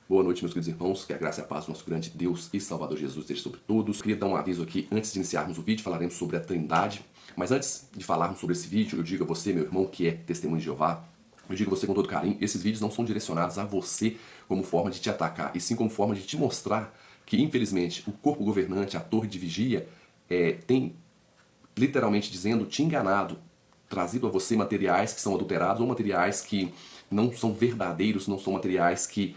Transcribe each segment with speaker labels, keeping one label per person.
Speaker 1: Boa noite, meus queridos irmãos, que a graça e a paz do nosso grande Deus e Salvador Jesus esteja sobre todos. Queria dar um aviso aqui, antes de iniciarmos o vídeo, falaremos sobre a Trindade. Mas antes de falarmos sobre esse vídeo, eu digo a você, meu irmão, que é testemunho de Jeová, eu digo a você com todo carinho, esses vídeos não são direcionados a você como forma de te atacar, e sim como forma de te mostrar que, infelizmente, o corpo governante, a torre de vigia, tem, literalmente dizendo, te enganado, trazido a você materiais que são adulterados ou materiais que não são verdadeiros, não são materiais que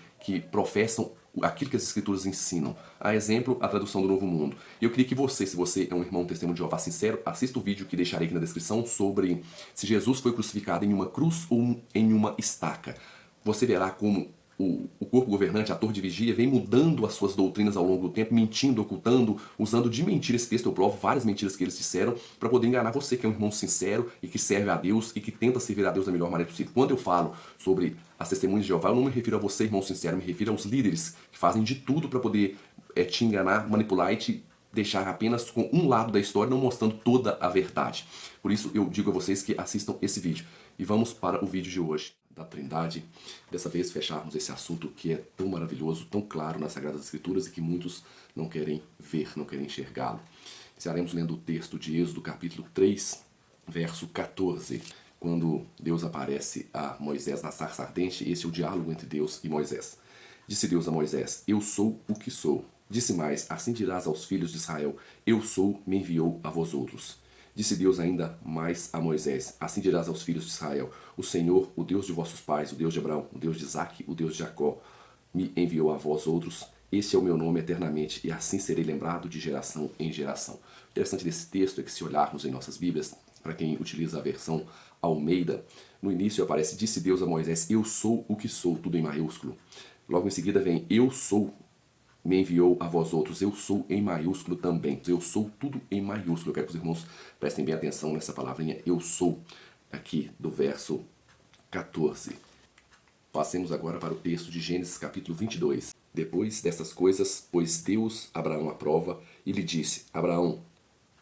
Speaker 1: professam aquilo que as Escrituras ensinam. A exemplo, a tradução do Novo Mundo. E eu queria que você, se você é um irmão testemunho de Jeová sincero, assista o vídeo que deixarei aqui na descrição sobre se Jesus foi crucificado em uma cruz ou em uma estaca. Você verá como o corpo governante, a torre de vigia, vem mudando as suas doutrinas ao longo do tempo, mentindo, ocultando, usando de mentira. Esse texto eu provo várias mentiras que eles disseram para poder enganar você, que é um irmão sincero e que serve a Deus e que tenta servir a Deus da melhor maneira possível. Quando eu falo sobre as testemunhas de Jeová, eu não me refiro a você, irmão sincero, eu me refiro aos líderes que fazem de tudo para poder te enganar, manipular e te deixar apenas com um lado da história, não mostrando toda a verdade. Por isso eu digo a vocês que assistam esse vídeo. E vamos para o vídeo de hoje da Trindade. Dessa vez fecharmos esse assunto que é tão maravilhoso, tão claro nas Sagradas Escrituras e que muitos não querem ver, não querem enxergá-lo. Iniciaremos lendo o texto de Êxodo capítulo 3, verso 14, quando Deus aparece a Moisés na sarça ardente. Esse é o diálogo entre Deus e Moisés. Disse Deus a Moisés: eu sou o que sou. Disse mais: assim dirás aos filhos de Israel: eu sou, me enviou a vós outros. Disse Deus ainda mais a Moisés: assim dirás aos filhos de Israel: o Senhor, o Deus de vossos pais, o Deus de Abraão, o Deus de Isaque, o Deus de Jacó, me enviou a vós outros. Este é o meu nome eternamente, e assim serei lembrado de geração em geração. O interessante desse texto é que, se olharmos em nossas Bíblias, para quem utiliza a versão Almeida, no início aparece: disse Deus a Moisés: eu sou o que sou, tudo em maiúsculo. Logo em seguida vem: eu sou, me enviou a vós outros. Eu sou em maiúsculo também. Eu sou tudo em maiúsculo. Eu quero que os irmãos prestem bem atenção nessa palavrinha eu sou, aqui do verso 14. Passemos agora para o texto de Gênesis capítulo 22. Depois destas coisas, pôs Deus Abraão à prova e lhe disse: Abraão.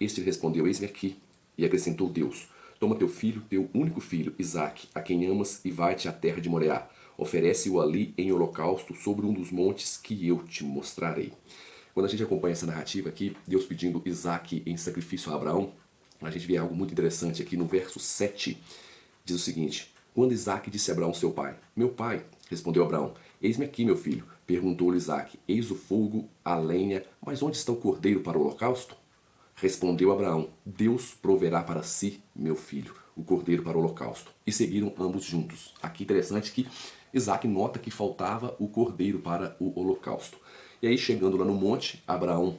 Speaker 1: Este lhe respondeu: eis-me aqui. E acrescentou Deus: toma teu filho, teu único filho, Isaque, a quem amas, e vai-te à terra de Moriá. Oferece-o ali em holocausto sobre um dos montes que eu te mostrarei. Quando a gente acompanha essa narrativa aqui, Deus pedindo Isaque em sacrifício a Abraão, a gente vê algo muito interessante aqui no verso 7. Diz o seguinte: quando Isaque disse a Abraão seu pai: meu pai, respondeu Abraão, eis-me aqui, meu filho. Perguntou-lhe Isaque: eis o fogo, a lenha, mas onde está o cordeiro para o holocausto? Respondeu Abraão: Deus proverá para si, meu filho, o cordeiro para o holocausto. E seguiram ambos juntos. Aqui interessante que Isaque nota que faltava o cordeiro para o holocausto. E aí, chegando lá no monte, Abraão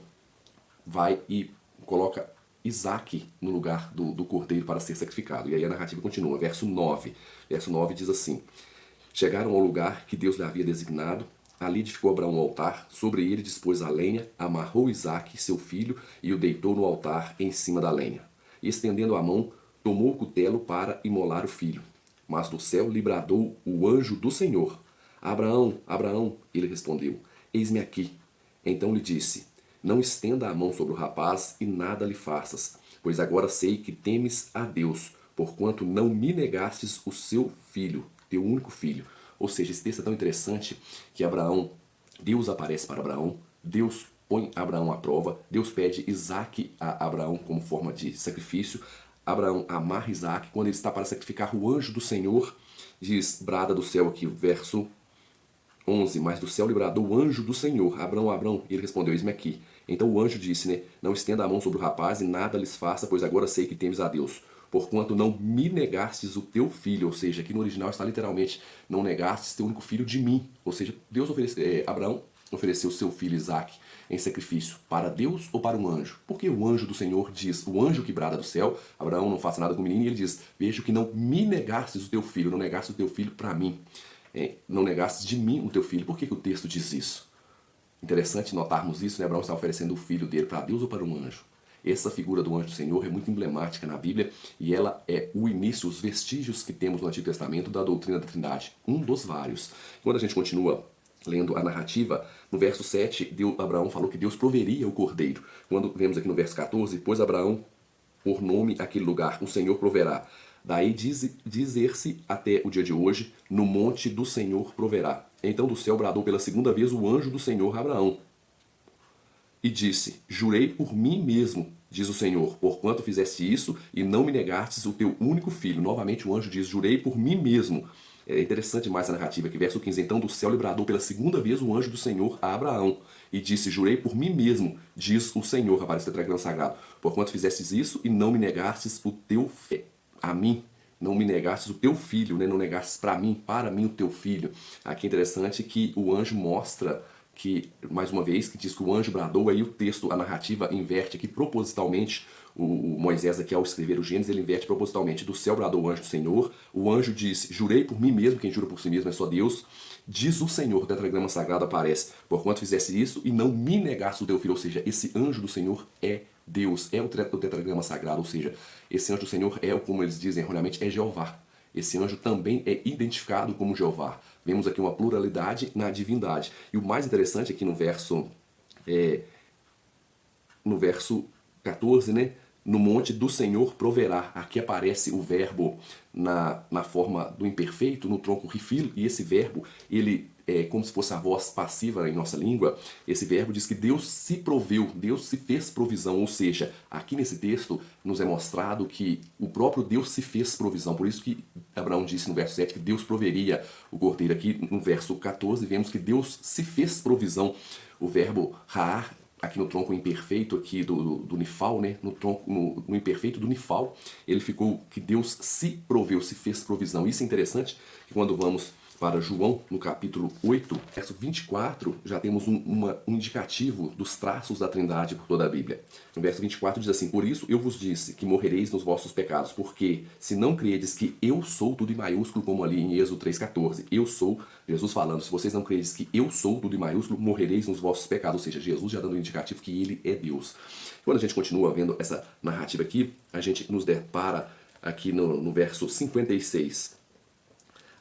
Speaker 1: vai e coloca Isaque no lugar do cordeiro para ser sacrificado. E aí a narrativa continua, verso 9. Verso 9 diz assim: chegaram ao lugar que Deus lhe havia designado. Ali edificou Abraão um altar, sobre ele dispôs a lenha, amarrou Isaque, seu filho, e o deitou no altar em cima da lenha. E estendendo a mão, tomou o cutelo para imolar o filho. Mas do céu lhe bradou o anjo do Senhor: Abraão, Abraão. Ele respondeu: eis-me aqui. Então lhe disse: não estenda a mão sobre o rapaz e nada lhe faças, pois agora sei que temes a Deus, porquanto não me negastes o seu filho, teu único filho. Ou seja, esse texto é tão interessante que Deus aparece para Abraão, Deus põe Abraão à prova, Deus pede Isaque a Abraão como forma de sacrifício. Abraão amarra Isaque. Quando ele está para sacrificar, o anjo do Senhor diz, brada do céu aqui, verso 11, mas do céu lhe bradou o anjo do Senhor: Abraão, Abraão. E ele respondeu: eis-me aqui. Então o anjo disse, né: não estenda a mão sobre o rapaz e nada lhes faça, pois agora sei que temes a Deus, porquanto não me negastes o teu filho. Ou seja, aqui no original está literalmente: não negastes teu único filho de mim. Ou seja, Abraão ofereceu seu filho Isaque em sacrifício para Deus ou para um anjo? Porque o anjo do Senhor diz, o anjo que brada do céu: Abraão, não faça nada com o menino. E ele diz: vejo que não me negastes o teu filho, não negastes o teu filho para mim. Não negastes de mim o teu filho. Por que o texto diz isso? Interessante notarmos isso, né? Abraão está oferecendo o filho dele para Deus ou para um anjo? Essa figura do anjo do Senhor é muito emblemática na Bíblia e ela é o início, os vestígios que temos no Antigo Testamento da doutrina da Trindade. Um dos vários. Quando a gente continua lendo a narrativa, no verso 7, Abraão falou que Deus proveria o cordeiro. Quando vemos aqui no verso 14, pôs Abraão por nome aquele lugar: o Senhor proverá. Daí dizer-se até o dia de hoje: no monte do Senhor proverá. Então do céu bradou pela segunda vez o anjo do Senhor a Abraão e disse: Jurei por mim mesmo, diz o Senhor, porquanto fizeste isso e não me negastes o teu único filho. Novamente o anjo diz: Jurei por mim mesmo. É interessante mais a narrativa aqui, verso 15. Então do céu lhe bradou pela segunda vez o anjo do Senhor a Abraão e disse: Jurei por mim mesmo, diz o Senhor, aparece no tetragrama sagrado, porquanto fizestes isso e não me negastes o teu a mim. Não me negastes o teu filho, né? Não negastes para mim o teu filho. Aqui é interessante que o anjo mostra que, mais uma vez, que diz que o anjo bradou, aí o texto, a narrativa inverte aqui propositalmente. O Moisés aqui, ao escrever o Gênesis, ele inverte propositalmente: do céu bradou o anjo do Senhor, o anjo diz: jurei por mim mesmo, quem jura por si mesmo é só Deus, diz o Senhor, o tetragrama sagrado aparece: porquanto fizesse isso e não me negaste o teu filho. Ou seja, esse anjo do Senhor é Deus, é o tetragrama sagrado, ou seja, esse anjo do Senhor é, como eles dizem erroneamente, é Jeová. Esse anjo também é identificado como Jeová. Vemos aqui uma pluralidade na divindade. E o mais interessante aqui no verso 14, né? No monte do Senhor proverá. Aqui aparece o verbo na forma do imperfeito, no tronco rifil, e esse verbo, ele é como se fosse a voz passiva em nossa língua. Esse verbo diz que Deus se proveu, Deus se fez provisão, ou seja, aqui nesse texto nos é mostrado que o próprio Deus se fez provisão. Por isso que Abraão disse no verso 7 que Deus proveria o cordeiro. Aqui no verso 14 vemos que Deus se fez provisão. O verbo raar, aqui no tronco imperfeito aqui do nifal, né? No imperfeito do nifal, ele ficou que Deus se proveu, se fez provisão. Isso é interessante, que quando vamos para João, no capítulo 8, verso 24, já temos um indicativo dos traços da Trindade por toda a Bíblia. No verso 24 diz assim: por isso eu vos disse que morrereis nos vossos pecados, porque se não credes que eu sou, tudo em maiúsculo, como ali em Êxodo 3,14, eu sou, Jesus falando, se vocês não credes que eu sou, tudo em maiúsculo, morrereis nos vossos pecados. Ou seja, Jesus já dando um indicativo que ele é Deus. Quando a gente continua vendo essa narrativa aqui, a gente nos depara aqui no verso 56.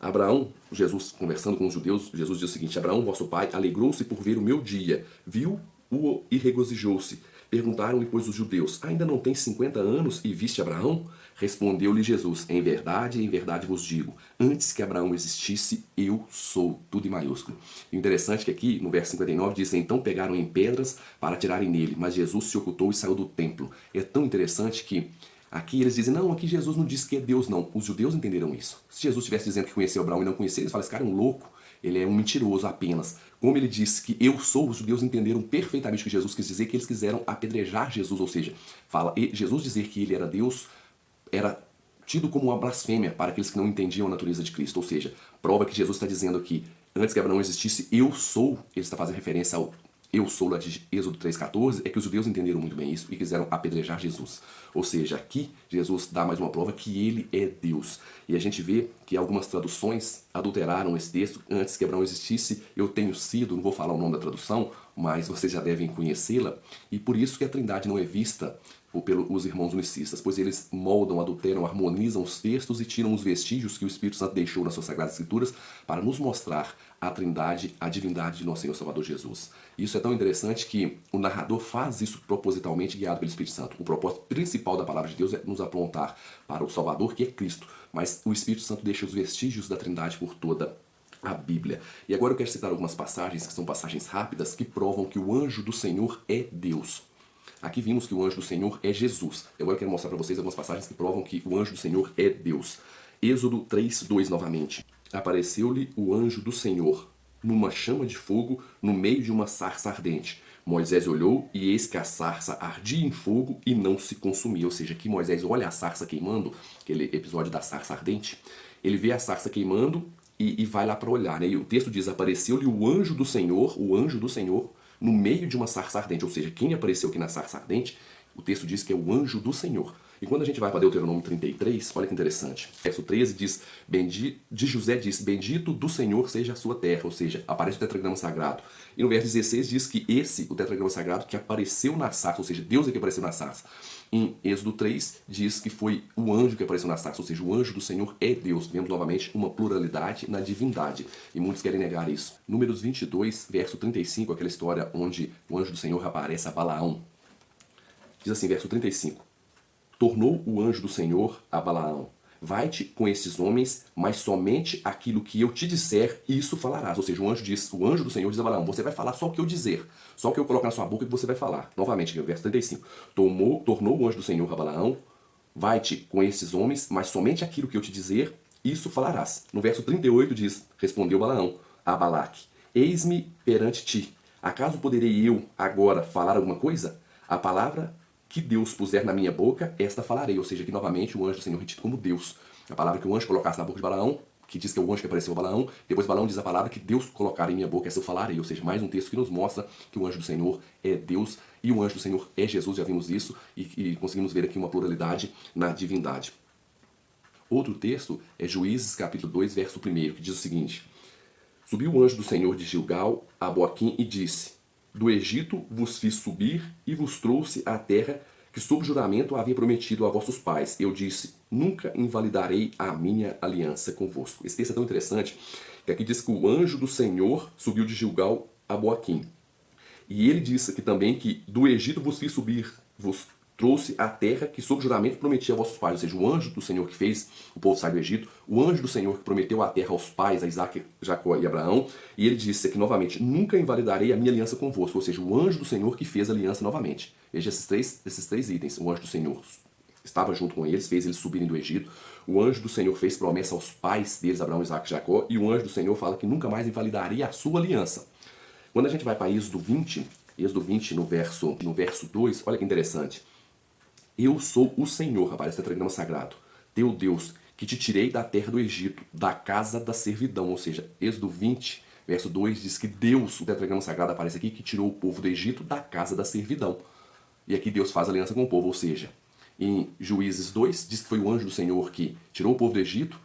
Speaker 1: Abraão, Jesus conversando com os judeus, Jesus diz o seguinte: Abraão, vosso pai, alegrou-se por ver o meu dia, viu-o e regozijou-se. Perguntaram-lhe, pois, os judeus: ainda não tens 50 anos e viste Abraão? Respondeu-lhe Jesus: em verdade vos digo, antes que Abraão existisse, eu sou, tudo em maiúsculo. E o interessante é que aqui, no verso 59, diz: então pegaram em pedras para atirarem nele, mas Jesus se ocultou e saiu do templo. É tão interessante que aqui eles dizem: não, aqui Jesus não diz que é Deus, não. Os judeus entenderam isso. Se Jesus estivesse dizendo que conheceu Abraão e não conhecia, eles falam: esse cara é um louco, ele é um mentiroso apenas. Como ele disse que eu sou, os judeus entenderam perfeitamente o que Jesus quis dizer, que eles quiseram apedrejar Jesus. Ou seja, Jesus dizer que ele era Deus era tido como uma blasfêmia para aqueles que não entendiam a natureza de Cristo. Ou seja, prova que Jesus está dizendo aqui: antes que Abraão existisse, eu sou. Ele está fazendo referência ao eu sou lá de Êxodo 3,14, é que os judeus entenderam muito bem isso e quiseram apedrejar Jesus. Ou seja, aqui Jesus dá mais uma prova que ele é Deus. E a gente vê que algumas traduções adulteraram esse texto: antes que Abraão existisse, eu tenho sido, não vou falar o nome da tradução, mas vocês já devem conhecê-la. E por isso que a Trindade não é vista pelos irmãos unicistas, pois eles moldam, adulteram, harmonizam os textos e tiram os vestígios que o Espírito Santo deixou nas suas Sagradas Escrituras para nos mostrar a Trindade, a divindade de nosso Senhor Salvador Jesus. Isso é tão interessante que o narrador faz isso propositalmente, guiado pelo Espírito Santo. O propósito principal da palavra de Deus é nos apontar para o Salvador, que é Cristo, mas o Espírito Santo deixa os vestígios da Trindade por toda a Bíblia. E agora eu quero citar algumas passagens, que são passagens rápidas, que provam que o anjo do Senhor é Deus. Aqui vimos que o anjo do Senhor é Jesus. Agora eu quero mostrar para vocês algumas passagens que provam que o anjo do Senhor é Deus. Êxodo 3:2 novamente. Apareceu-lhe o anjo do Senhor numa chama de fogo no meio de uma sarça ardente. Moisés olhou e eis que a sarça ardia em fogo e não se consumia. Ou seja, aqui Moisés olha a sarça queimando, aquele episódio da sarça ardente. Ele vê a sarça queimando e vai lá para olhar, né? E o texto diz: apareceu-lhe o anjo do Senhor, no meio de uma sarça ardente. Ou seja, quem apareceu aqui na sarça ardente, o texto diz que é o anjo do Senhor. E quando a gente vai para Deuteronômio 33, olha que interessante. Verso 13 diz: José diz: bendito do Senhor seja a sua terra. Ou seja, aparece o tetragrama sagrado. E no verso 16 diz que o tetragrama sagrado que apareceu na sarça, ou seja, Deus é que apareceu na sarça. Em Êxodo 3 diz que foi o anjo que apareceu na sarça, ou seja, o anjo do Senhor é Deus. Vemos novamente uma pluralidade na divindade, e muitos querem negar isso. Números 22, verso 35, aquela história onde o anjo do Senhor aparece a Balaão. Diz assim, verso 35: tornou o anjo do Senhor a Balaão: vai-te com esses homens, mas somente aquilo que eu te disser, isso falarás. Ou seja, o anjo do Senhor diz a Balaão, você vai falar só o que eu dizer, só o que eu colocar na sua boca que você vai falar. Novamente, aqui, verso 35. Tornou o anjo do Senhor a Balaão, vai-te com esses homens, mas somente aquilo que eu te dizer, isso falarás. No verso 38 diz, respondeu Balaão a Balaque, eis-me perante ti. Acaso poderei eu agora falar alguma coisa? A palavra que Deus puser na minha boca, esta falarei. Ou seja, aqui novamente o anjo do Senhor é dito como Deus. A palavra que o anjo colocasse na boca de Balaão, que diz que é o anjo que apareceu a Balaão, depois Balaão diz a palavra que Deus colocar em minha boca, essa eu falarei. Ou seja, mais um texto que nos mostra que o anjo do Senhor é Deus e o anjo do Senhor é Jesus, já vimos isso, e conseguimos ver aqui uma pluralidade na divindade. Outro texto é Juízes capítulo 2, verso 1, que diz o seguinte: Subiu o anjo do Senhor de Gilgal a Boaquim e disse, do Egito vos fiz subir e vos trouxe à terra que sob juramento havia prometido a vossos pais. Eu disse, nunca invalidarei a minha aliança convosco. Esse texto é tão interessante que aqui diz que o anjo do Senhor subiu de Gilgal a Boaquim. E ele disse aqui também que do Egito vos fiz subir, vos trouxe a terra que sob juramento prometia a vossos pais. Ou seja, o anjo do Senhor que fez o povo sair do Egito, o anjo do Senhor que prometeu a terra aos pais, a Isaac, Jacó e Abraão, e ele disse aqui novamente, nunca invalidarei a minha aliança convosco. Ou seja, o anjo do Senhor que fez a aliança novamente. Veja esses três itens. O anjo do Senhor estava junto com eles, fez eles subirem do Egito. O anjo do Senhor fez promessa aos pais deles, Abraão, Isaac e Jacó. E o anjo do Senhor fala que nunca mais invalidaria a sua aliança. Quando a gente vai para Êxodo 20 no verso 2, olha que interessante. Eu sou o Senhor, aparece no tetragrama sagrado, teu Deus, que te tirei da terra do Egito, da casa da servidão. Ou seja, Êxodo 20, verso 2 diz que Deus, o tetragrama sagrado aparece aqui, que tirou o povo do Egito da casa da servidão. E aqui Deus faz aliança com o povo, ou seja, em Juízes 2 diz que foi o anjo do Senhor que tirou o povo do Egito,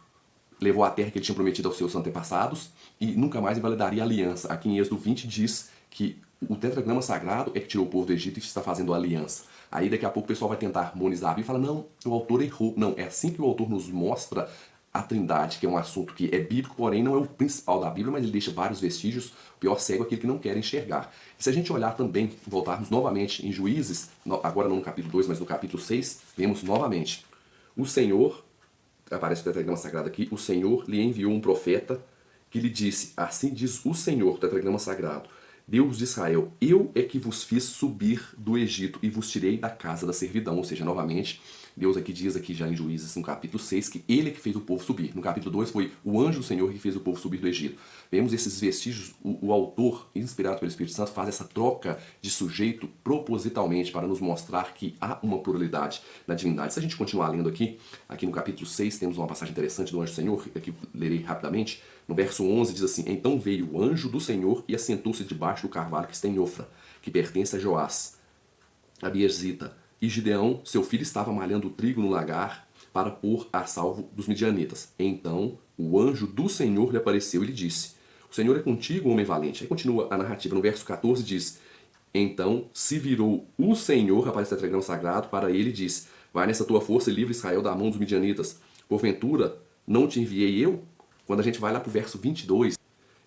Speaker 1: levou a terra que ele tinha prometido aos seus antepassados e nunca mais invalidaria a aliança. Aqui em Êxodo 20 diz que o tetragrama sagrado é que tirou o povo do Egito e está fazendo aliança. Aí daqui a pouco o pessoal vai tentar harmonizar a Bíblia e fala, não, o autor errou. Não, é assim que o autor nos mostra a Trindade, que é um assunto que é bíblico, porém não é o principal da Bíblia, mas ele deixa vários vestígios. O pior cego é aquele que não quer enxergar. E se a gente olhar também, voltarmos novamente em Juízes, agora não no capítulo 2, mas no capítulo 6, vemos novamente. O Senhor, aparece o tetragrama sagrado aqui, o Senhor lhe enviou um profeta que lhe disse, assim diz o Senhor, o tetragrama sagrado, Deus de Israel, eu é que vos fiz subir do Egito e vos tirei da casa da servidão. Ou seja, novamente, Deus aqui diz aqui já em Juízes, no capítulo 6, que ele é que fez o povo subir. No capítulo 2 foi o anjo do Senhor que fez o povo subir do Egito. Vemos esses vestígios, o autor, inspirado pelo Espírito Santo, faz essa troca de sujeito propositalmente para nos mostrar que há uma pluralidade na divindade. Se a gente continuar lendo aqui no capítulo 6 temos uma passagem interessante do anjo do Senhor, que aqui lerei rapidamente. No verso 11 diz assim, então veio o anjo do Senhor e assentou-se debaixo do carvalho que está em Ofra, que pertence a Joás, a Biezita. E Gideão, seu filho, estava malhando o trigo no lagar para pôr a salvo dos midianitas. Então o anjo do Senhor lhe apareceu e lhe disse, o Senhor é contigo, homem valente. Aí continua a narrativa, no verso 14 diz, então se virou o Senhor, aparece o tetragrama sagrado, para ele e disse, vai nessa tua força e livra Israel da mão dos midianitas. Porventura, não te enviei eu? Quando a gente vai lá para o verso 22,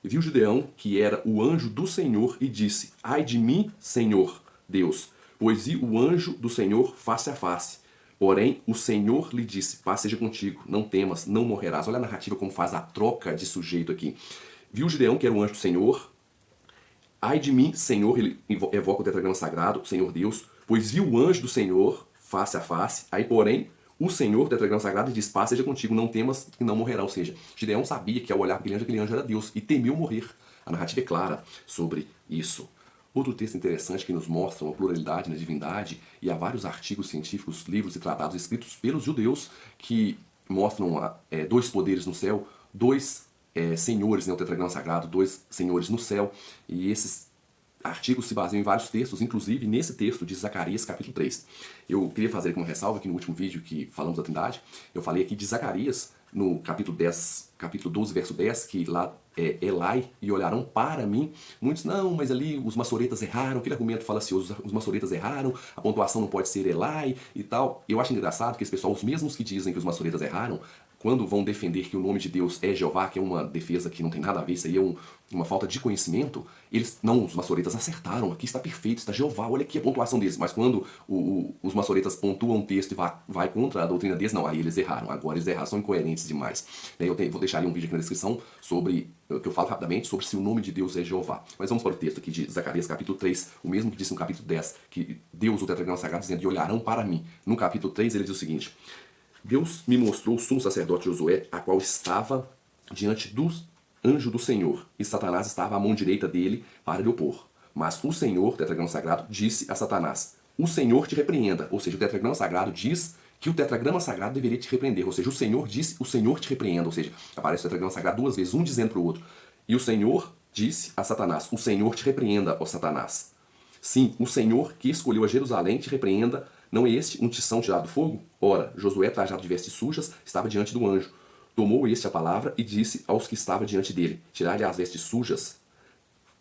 Speaker 1: viu Gideão que era o anjo do Senhor e disse, ai de mim, Senhor Deus, pois vi o anjo do Senhor face a face. Porém, o Senhor lhe disse, paz seja contigo, não temas, não morrerás. Olha a narrativa como faz a troca de sujeito aqui. Viu Gideão que era o anjo do Senhor, ai de mim, Senhor, ele evoca o tetragrama sagrado, Senhor Deus, pois viu o anjo do Senhor face a face, aí porém, o Senhor, tetragrama sagrado, diz, paz seja contigo, não temas que não morrerá. Ou seja, Gideão sabia que ao olhar para aquele anjo era Deus e temeu morrer. A narrativa é clara sobre isso. Outro texto interessante que nos mostra uma pluralidade na divindade, e há vários artigos científicos, livros e tratados escritos pelos judeus que mostram dois poderes no céu, dois senhores, o tetragrama sagrado, dois senhores no céu, e esses artigos se baseiam em vários textos, inclusive nesse texto de Zacarias, capítulo 3. Eu queria fazer aqui uma ressalva, aqui no último vídeo que falamos da Trindade, eu falei aqui de Zacarias, no capítulo 12, verso 10, que lá Elai e olharão para mim. Muitos, não, mas ali os maçoretas erraram, aquele argumento falacioso, os maçoretas erraram, a pontuação não pode ser Elai e tal. Eu acho engraçado que esse pessoal, os mesmos que dizem que os maçoretas erraram, quando vão defender que o nome de Deus é Jeová, que é uma defesa que não tem nada a ver, isso aí é uma falta de conhecimento, os maçoretas acertaram, aqui está perfeito, está Jeová, olha aqui a pontuação deles. Mas quando os maçoretas pontuam um texto e vai contra a doutrina deles, não, aí eles erraram, agora eles erraram, são incoerentes demais. Vou deixar aí um vídeo aqui na descrição sobre, que eu falo rapidamente, sobre se o nome de Deus é Jeová. Mas vamos para o texto aqui de Zacarias capítulo 3, o mesmo que disse no capítulo 10, que Deus, o tetragrama sagrado, dizendo, e olharão para mim. No capítulo 3 ele diz o seguinte: Deus me mostrou o sumo sacerdote Josué, a qual estava diante do anjo do Senhor, e Satanás estava à mão direita dele para lhe opor. Mas o Senhor, tetragrama sagrado, disse a Satanás, o Senhor te repreenda. Ou seja, o tetragrama sagrado diz que o tetragrama sagrado deveria te repreender. Ou seja, o Senhor disse, o Senhor te repreenda. Ou seja, aparece o tetragrama sagrado duas vezes, um dizendo para o outro. E o Senhor disse a Satanás, o Senhor te repreenda, ó Satanás. Sim, o Senhor que escolheu a Jerusalém te repreenda. Não é este um tição tirado do fogo? Ora, Josué, trajado de vestes sujas, estava diante do anjo. Tomou este a palavra e disse aos que estavam diante dele, tirai-lhe as vestes sujas.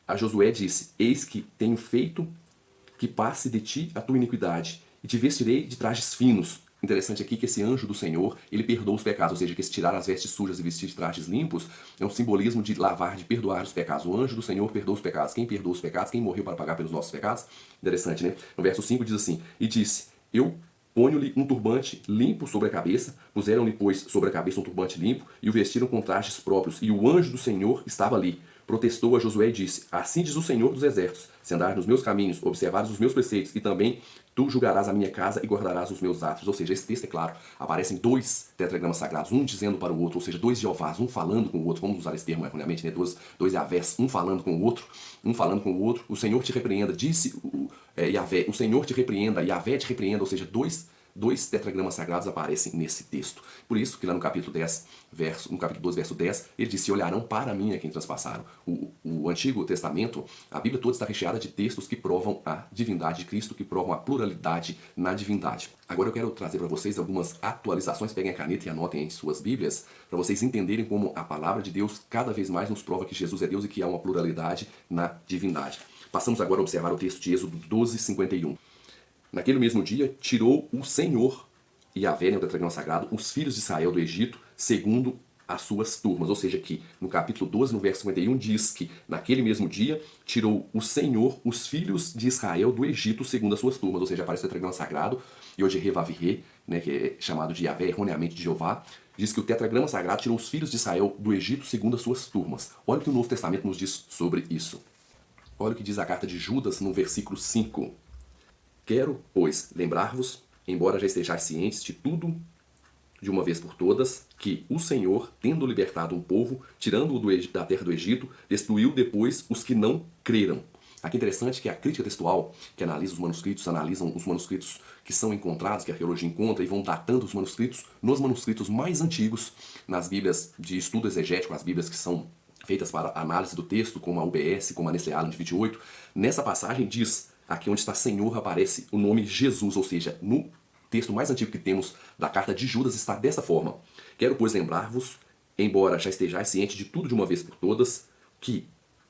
Speaker 1: A Josué disse, eis que tenho feito que passe de ti a tua iniquidade, e te vestirei de trajes finos. Interessante aqui que esse anjo do Senhor, ele perdoa os pecados, ou seja, que esse tirar as vestes sujas e vestir de trajes limpos é um simbolismo de lavar, de perdoar os pecados. O anjo do Senhor perdoa os pecados. Quem perdoa os pecados? Quem morreu para pagar pelos nossos pecados? Interessante, né? No verso 5 diz assim, e disse, eu ponho-lhe um turbante limpo sobre a cabeça, puseram-lhe, pois, sobre a cabeça um turbante limpo, e o vestiram com trajes próprios, e o anjo do Senhor estava ali. Protestou a Josué e disse, assim diz o Senhor dos Exércitos, se andares nos meus caminhos, observares os meus preceitos, e também tu julgarás a minha casa e guardarás os meus atos. Ou seja, esse texto é claro, aparecem dois tetragramas sagrados, um dizendo para o outro, ou seja, dois Jeovás, um falando com o outro, vamos usar esse termo erroneamente, né? Dois Yahvés, um falando com o outro, o Senhor te repreenda, disse Yahvé, o Senhor te repreenda, Yahvé te repreenda, ou seja, dois tetragramas sagrados aparecem nesse texto. Por isso que lá no capítulo 10, no capítulo 12, verso 10, ele disse, olharão para mim a quem transpassaram. O Antigo Testamento, a Bíblia toda está recheada de textos que provam a divindade de Cristo, que provam a pluralidade na divindade. Agora eu quero trazer para vocês algumas atualizações, peguem a caneta e anotem em suas Bíblias, para vocês entenderem como a palavra de Deus cada vez mais nos prova que Jesus é Deus e que há uma pluralidade na divindade. Passamos agora a observar o texto de Êxodo 12, 51. Naquele mesmo dia, tirou o Senhor, Yahvé, o tetragrama sagrado, os filhos de Israel do Egito, segundo as suas turmas. Ou seja, aqui no capítulo 12, no verso 51, diz que naquele mesmo dia, tirou o Senhor os filhos de Israel do Egito, segundo as suas turmas. Ou seja, aparece o tetragrama sagrado, e hoje Revavirê, né, que é chamado de Yahvé, erroneamente de Jeová, diz que o tetragrama sagrado tirou os filhos de Israel do Egito, segundo as suas turmas. Olha o que o Novo Testamento nos diz sobre isso. Olha o que diz a carta de Judas, no versículo 5. Quero, pois, lembrar-vos, embora já estejais cientes de tudo de uma vez por todas, que o Senhor, tendo libertado um povo, tirando-o da terra do Egito, destruiu depois os que não creram. Aqui é interessante que a crítica textual, que analisa os manuscritos, analisam os manuscritos que são encontrados, que a arqueologia encontra, e vão datando os manuscritos, nos manuscritos mais antigos, nas Bíblias de estudo exegético, as Bíblias que são feitas para análise do texto, como a UBS, como a Nestle Aland de 28, nessa passagem diz... Aqui onde está Senhor aparece o nome Jesus, ou seja, no texto mais antigo que temos da carta de Judas está dessa forma. Quero, pois, lembrar-vos, embora já estejais cientes de tudo de uma vez por todas, que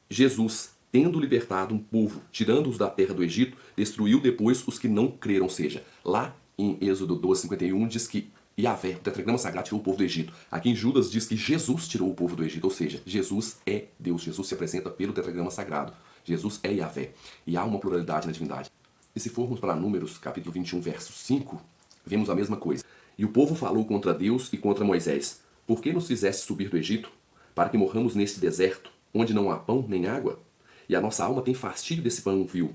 Speaker 1: Jesus, tendo libertado um povo, tirando-os da terra do Egito, destruiu depois os que não creram. Ou seja, lá em Êxodo 12, 51, diz que Yahvé, o tetragrama sagrado, tirou o povo do Egito. Aqui em Judas diz que Jesus tirou o povo do Egito, ou seja, Jesus é Deus. Jesus se apresenta pelo tetragrama sagrado. Jesus é Yahvé. E há uma pluralidade na divindade. E se formos para Números, capítulo 21, verso 5, vemos a mesma coisa. E o povo falou contra Deus e contra Moisés. Por que nos fizeste subir do Egito? Para que morramos neste deserto, onde não há pão nem água? E a nossa alma tem fastídio desse pão vil.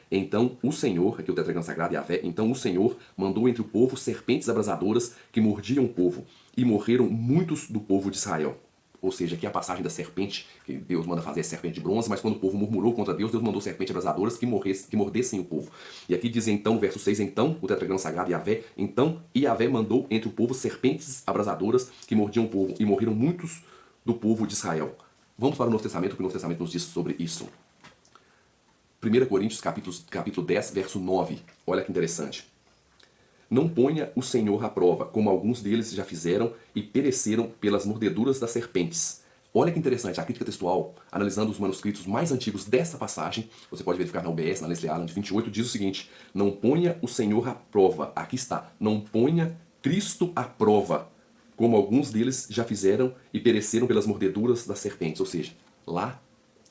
Speaker 1: Então o Senhor, aqui o tetragrama sagrado Yahvé, então o Senhor mandou entre o povo serpentes abrasadoras que mordiam o povo. E morreram muitos do povo de Israel. Ou seja, aqui a passagem da serpente, que Deus manda fazer a serpente de bronze, mas quando o povo murmurou contra Deus, Deus mandou serpentes abrasadoras que mordessem o povo. E aqui diz então, verso 6, então, o tetragrama sagrado Yahvé, então Yahvé mandou entre o povo serpentes abrasadoras que mordiam o povo, e morreram muitos do povo de Israel. Vamos para o Novo Testamento, o que o Novo Testamento nos diz sobre isso. 1 Coríntios, capítulo 10, verso 9. Olha que interessante. Não ponha o Senhor à prova, como alguns deles já fizeram e pereceram pelas mordeduras das serpentes. Olha que interessante, a crítica textual, analisando os manuscritos mais antigos dessa passagem, você pode verificar na UBS, na Leslie Allen de 28, diz o seguinte: não ponha o Senhor à prova, aqui está, não ponha Cristo à prova, como alguns deles já fizeram e pereceram pelas mordeduras das serpentes. Ou seja, lá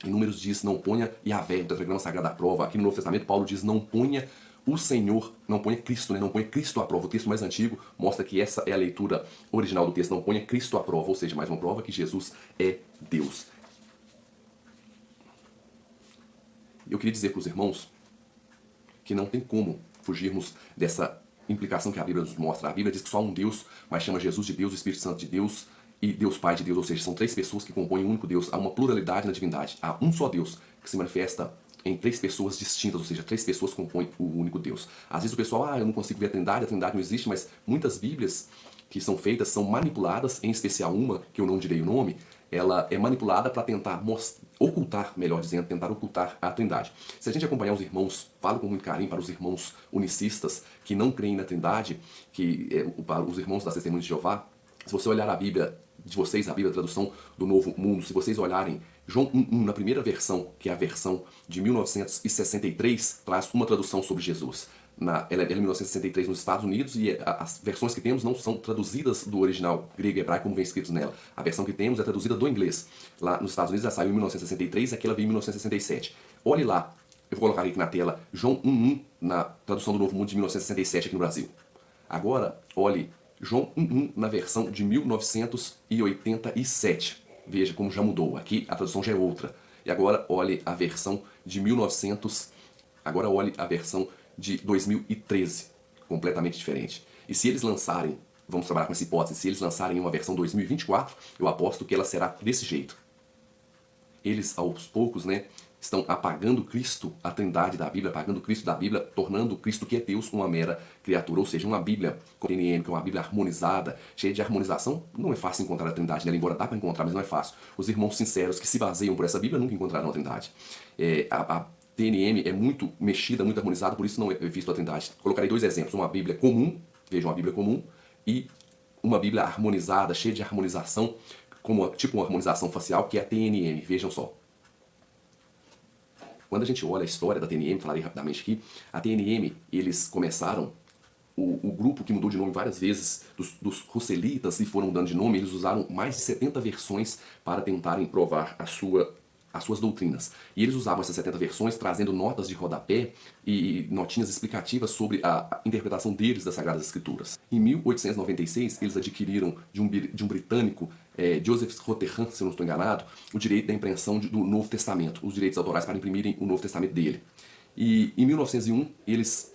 Speaker 1: em Números diz, não ponha Yahvé, o tetragrama sagrado à prova. Aqui no Novo Testamento, Paulo diz, não ponha o Senhor, não ponha Cristo, né? Não ponha Cristo à prova. O texto mais antigo mostra que essa é a leitura original do texto, não ponha Cristo à prova, ou seja, mais uma prova que Jesus é Deus. Eu queria dizer para os irmãos que não tem como fugirmos dessa implicação que a Bíblia nos mostra. A Bíblia diz que só há um Deus, mas chama Jesus de Deus, o Espírito Santo de Deus e Deus Pai de Deus, ou seja, são três pessoas que compõem um único Deus. Há uma pluralidade na divindade. Há um só Deus que se manifesta em três pessoas distintas, ou seja, três pessoas compõem o único Deus. Às vezes o pessoal, eu não consigo ver a Trindade não existe, mas muitas Bíblias que são feitas são manipuladas, em especial uma, que eu não direi o nome, ela é manipulada para tentar ocultar, melhor dizendo, tentar ocultar a Trindade. Se a gente acompanhar os irmãos, falo com muito carinho para os irmãos unicistas que não creem na Trindade, para os irmãos das Testemunhas de Jeová, se você olhar a Bíblia de vocês, a Bíblia, a tradução do Novo Mundo, se vocês olharem João 1:1, na primeira versão, que é a versão de 1963, traz uma tradução sobre Jesus. Ela é de 1963 nos Estados Unidos e as versões que temos não são traduzidas do original grego e hebraico como vem escrito nela. A versão que temos é traduzida do inglês. Lá nos Estados Unidos ela saiu em 1963 e aqui ela veio em 1967. Olhe lá, eu vou colocar aqui na tela, João 1:1 na tradução do Novo Mundo de 1967 aqui no Brasil. Agora, olhe João 1:1 na versão de 1987. Veja como já mudou. Aqui a tradução já é outra. E agora olhe a versão de 1900. Agora olhe a versão de 2013. Completamente diferente. E se eles lançarem, vamos trabalhar com essa hipótese, se eles lançarem uma versão 2024, eu aposto que ela será desse jeito. Eles, aos poucos, estão apagando Cristo, a Trindade da Bíblia, apagando Cristo da Bíblia, tornando Cristo, que é Deus, uma mera criatura. Ou seja, uma Bíblia com TNM, que é uma Bíblia harmonizada, cheia de harmonização. Não é fácil encontrar a Trindade nela, embora dá para encontrar, mas não é fácil. Os irmãos sinceros que se baseiam por essa Bíblia nunca encontrarão a Trindade. A TNM é muito mexida, muito harmonizada, por isso não é visto a Trindade. Colocarei dois exemplos. Uma Bíblia comum, vejam, uma Bíblia comum, e uma Bíblia harmonizada, cheia de harmonização, tipo uma harmonização facial, que é a TNM. Vejam só. Quando a gente olha a história da TNM, falarei rapidamente aqui, a TNM, eles começaram, o grupo que mudou de nome várias vezes, dos Russelitas, e foram mudando de nome, eles usaram mais de 70 versões para tentarem provar as suas doutrinas. E eles usavam essas 70 versões trazendo notas de rodapé e notinhas explicativas sobre a interpretação deles das Sagradas Escrituras. Em 1896, eles adquiriram de um britânico, Joseph Rotherham, se eu não estou enganado, o direito da impressão do Novo Testamento, os direitos autorais para imprimirem o Novo Testamento dele. E em 1901, eles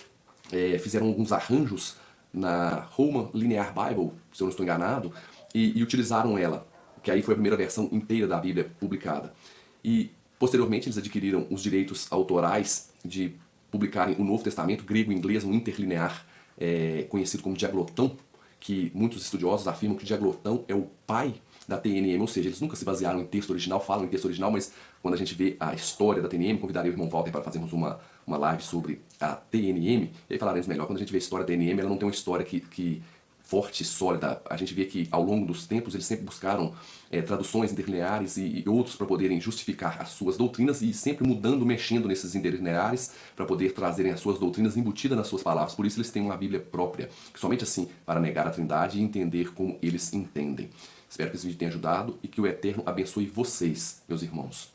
Speaker 1: fizeram alguns arranjos na Roman Linear Bible, se eu não estou enganado, e utilizaram ela, que aí foi a primeira versão inteira da Bíblia publicada. E, posteriormente, eles adquiriram os direitos autorais de publicarem o Novo Testamento, grego e inglês, um interlinear, conhecido como diaglotão, que muitos estudiosos afirmam que o diaglotão é o pai da TNM, ou seja, eles nunca se basearam em texto original, falam em texto original, mas quando a gente vê a história da TNM, convidarei o irmão Walter para fazermos uma live sobre a TNM, e aí falaremos melhor. Quando a gente vê a história da TNM, ela não tem uma história que forte, sólida. A gente vê que ao longo dos tempos eles sempre buscaram traduções interlineares e outros para poderem justificar as suas doutrinas e sempre mudando, mexendo nesses interlineares para poder trazerem as suas doutrinas embutidas nas suas palavras. Por isso eles têm uma Bíblia própria, que somente assim para negar a Trindade e entender como eles entendem. Espero que esse vídeo tenha ajudado e que o Eterno abençoe vocês, meus irmãos.